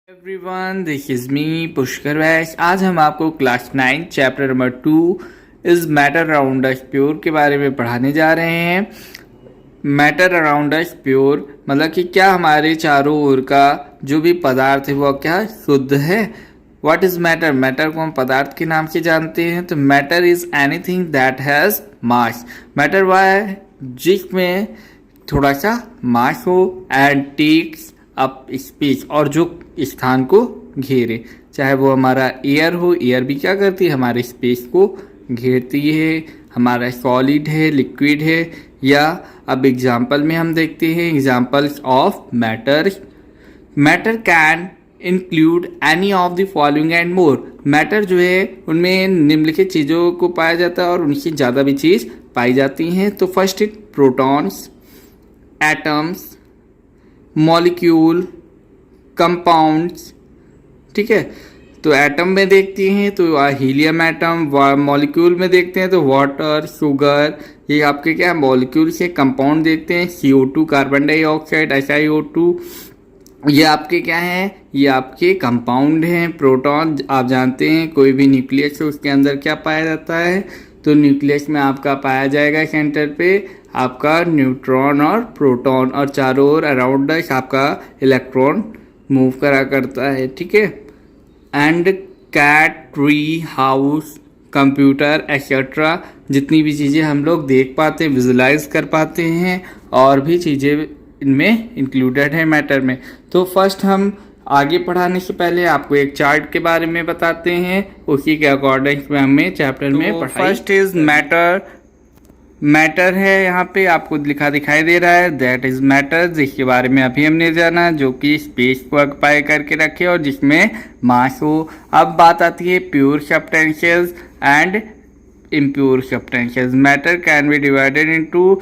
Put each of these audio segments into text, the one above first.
Everyone, this is me Pushkar Vaish. आज हम आपको class 9 chapter number 2 is matter around us pure के बारे में पढ़ाने जा रहे हैं। मैटर अराउंड अस प्योर मतलब कि क्या हमारे चारों ओर का जो भी पदार्थ है वो क्या शुद्ध है। What is matter? मैटर को हम पदार्थ के नाम से जानते हैं। तो matter is anything that has mass. Matter वह है जिसमें थोड़ा सा मास हो एंड टेक्स अप स्पेस और जो स्थान को घेरे। चाहे वो हमारा एयर हो, एयर भी क्या करती है हमारे स्पेस को घेरती है। हमारा सॉलिड है, लिक्विड है, या अब एग्जाम्पल में हम देखते हैं examples of matter. Matter can include any of the following and more. Matter जो है उनमें निम्नलिखित चीज़ों को पाया जाता है और उनसे ज़्यादा भी चीज़ पाई जाती हैं। तो first it protons, atoms, molecule, compounds. ठीक है, तो एटम में देखते हैं तो हीलियम एटम, मॉलिक्यूल में देखते हैं तो वाटर, शुगर, ये आपके क्या मॉलिक्यूल से। कंपाउंड देखते हैं CO2 कार्बन डाइऑक्साइड, SiO2, ये आपके क्या हैं, ये आपके कंपाउंड हैं। प्रोटॉन आप जानते हैं कोई भी न्यूक्लियस है उसके अंदर क्या पाया जाता है, तो न्यूक्लियस में आपका पाया जाएगा सेंटर पे आपका न्यूट्रॉन और प्रोटॉन, और चारों ओर अराउंड आपका इलेक्ट्रॉन मूव करा करता है। ठीक है, and cat, tree, house, computer etcetera, जितनी भी चीज़ें हम लोग देख पाते हैं, विजुलाइज कर पाते हैं, और भी चीज़ें इनमें इंक्लूडेड है मैटर में। तो फर्स्ट हम आगे पढ़ाने से पहले आपको एक चार्ट के बारे में बताते हैं, उसी के अकॉर्डिंग में हमें चैप्टर में पढ़ाई। First is matter. मैटर है यहाँ पे आपको लिखा दिखाई दे रहा है, दैट इज मैटर, जिसके बारे में अभी हमने जाना, जो कि स्पेस को ऑक्युपाई करके रखे और जिसमें मास हो। अब बात आती है pure substances and impure substances. Matter can be divided into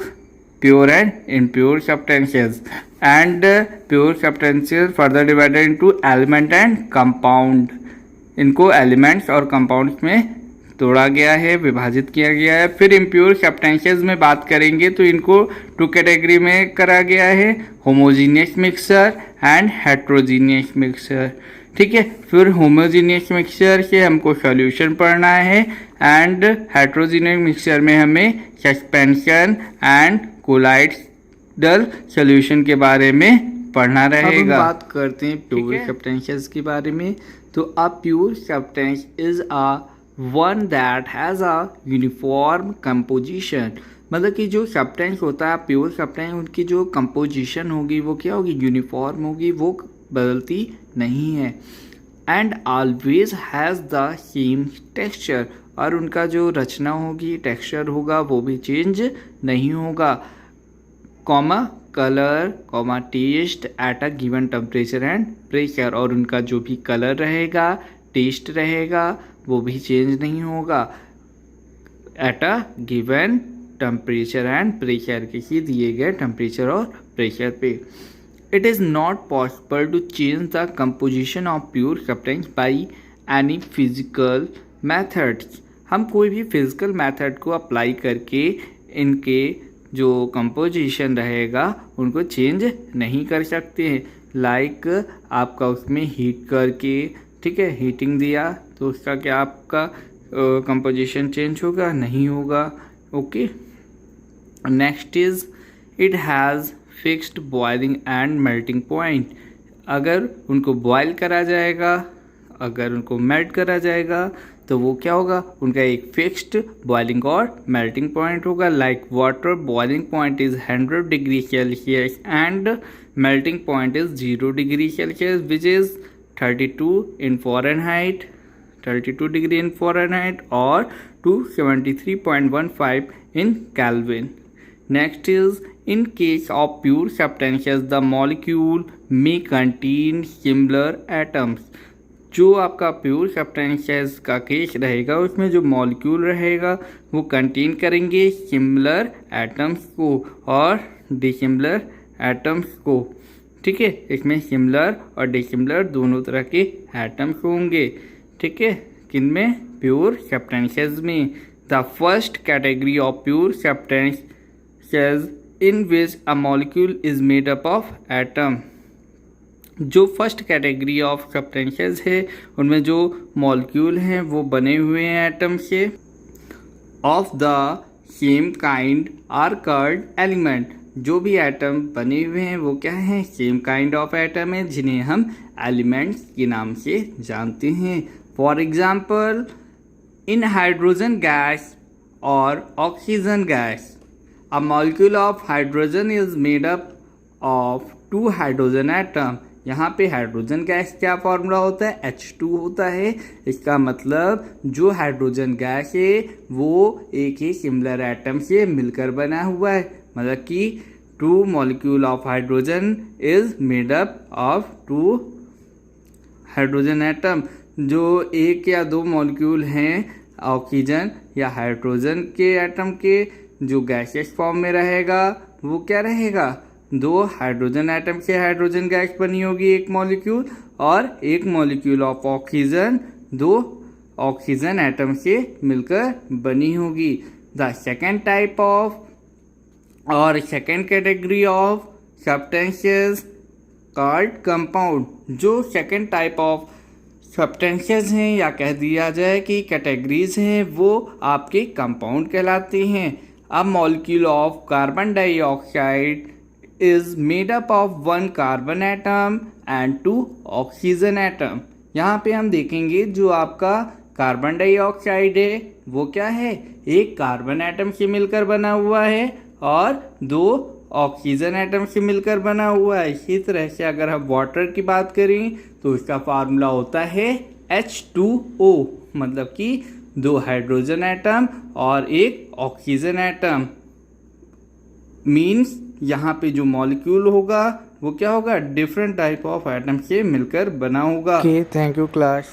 pure and impure substances, and pure substances further divided into element and compound. इनको एलिमेंट्स और कंपाउंड्स में तोड़ा गया है, विभाजित किया गया है। फिर इम्प्योर सब्सटेंसेस में बात करेंगे तो इनको 2 कैटेगरी में करा गया है, homogeneous mixture and heterogeneous mixture. ठीक है, फिर होमोजीनियस मिक्सचर से हमको सॉल्यूशन पढ़ना है, एंड हेट्रोजीनियस मिक्सचर में हमें सस्पेंशन एंड कोलाइडल सॉल्यूशन के बारे में पढ़ना रहेगा। अब हम बात करते हैं प्योर सब्सटेंसेस के बारे में। तो a pure substance is a one that has a uniform composition. मतलब कि जो सब्सटेंस होता है प्योर सब्सटेंस, उनकी जो कंपोजिशन होगी वो क्या होगी, यूनिफॉर्म होगी, वो बदलती नहीं है। And always has the same texture, और उनका जो रचना होगी, टेक्सचर होगा, वो भी चेंज नहीं होगा। Comma colour, comma taste at a given temperature and pressure, और उनका जो भी कलर रहेगा, टेस्ट रहेगा, वो भी चेंज नहीं होगा at a given temperature and pressure, किसी दिए गए टेम्परेचर और प्रेशर पे। It is not possible to change the composition of pure substance by any physical methods. हम कोई भी फिजिकल मैथड को अप्लाई करके इनके जो कंपोजिशन रहेगा उनको चेंज नहीं कर सकते हैं। लाइक आपका उसमें हीट करके, ठीक है, हीटिंग दिया तो उसका क्या आपका कंपोजिशन चेंज होगा? नहीं होगा। Okay, next is it has fixed boiling and melting point. अगर उनको बॉयल करा जाएगा, अगर उनको मेल्ट करा जाएगा तो वो क्या होगा, उनका एक फिक्स्ड बॉइलिंग और मेल्टिंग पॉइंट होगा। Like water boiling point is 100 degree Celsius and melting point is 0 degree Celsius, which is 32 in Fahrenheit, 32 degree in Fahrenheit, or 273.15 in Kelvin. Next is, in case of pure substances, the molecule may contain similar atoms. जो आपका pure substances का case रहेगा उसमें जो molecule रहेगा वो contain करेंगे similar atoms को और डिसिमिलर एटम्स को। ठीक है, इसमें सिमिलर और डिसिमिलर दोनों तरह के एटम्स होंगे। ठीक है, किनमें? प्योर सब्सटेंसेस में। The first category of pure substances in which a molecule is made up of atom. जो फर्स्ट कैटेगरी ऑफ सब्सटेंसेस है उनमें जो मॉलिक्यूल हैं वो बने हुए हैं एटम से of the same kind are called element. जो भी एटम बने हुए हैं वो क्या हैं, सेम काइंड ऑफ एटम है जिन्हें हम एलिमेंट्स के नाम से जानते हैं। For example in hydrogen gas और oxygen gas a molecule of hydrogen is made up of 2 hydrogen atom. यहाँ पे हाइड्रोजन गैस क्या फॉर्मूला होता है, H2 होता है। इसका मतलब जो हाइड्रोजन गैस है वो एक ही सिमिलर एटम से मिलकर बना हुआ है, मतलब कि 2 molecule of hydrogen is made up of 2 hydrogen atom. जो एक या 2 मॉलिक्यूल हैं ऑक्सीजन या हाइड्रोजन के एटम के, जो गैसियस फॉर्म में रहेगा वो क्या रहेगा, 2 हाइड्रोजन एटम से हाइड्रोजन गैस बनी होगी एक मॉलिक्यूल, और एक molecule of oxygen 2 oxygen atom से मिलकर बनी होगी। द सेकेंड टाइप ऑफ और second category of substances called compound. जो सेकेंड टाइप ऑफ सब्सटेंसेस हैं या कह दिया जाए कि कैटेगरीज हैं वो आपके कंपाउंड कहलाते हैं। अ molecule of carbon dioxide is made up of 1 carbon atom and 2 oxygen atom। यहाँ पे हम देखेंगे जो आपका कार्बन डाइऑक्साइड है वो क्या है, एक कार्बन एटम से मिलकर बना हुआ है और 2 ऑक्सीजन एटम से मिलकर बना हुआ है। इसी तरह से अगर हम वाटर की बात करें तो इसका फार्मूला होता है H2O, मतलब कि 2 हाइड्रोजन एटम और एक ऑक्सीजन एटम। मीन्स यहाँ पे जो मॉलिक्यूल होगा वो क्या होगा, डिफरेंट टाइप ऑफ एटम से मिलकर बना होगा। Okay, thank you class.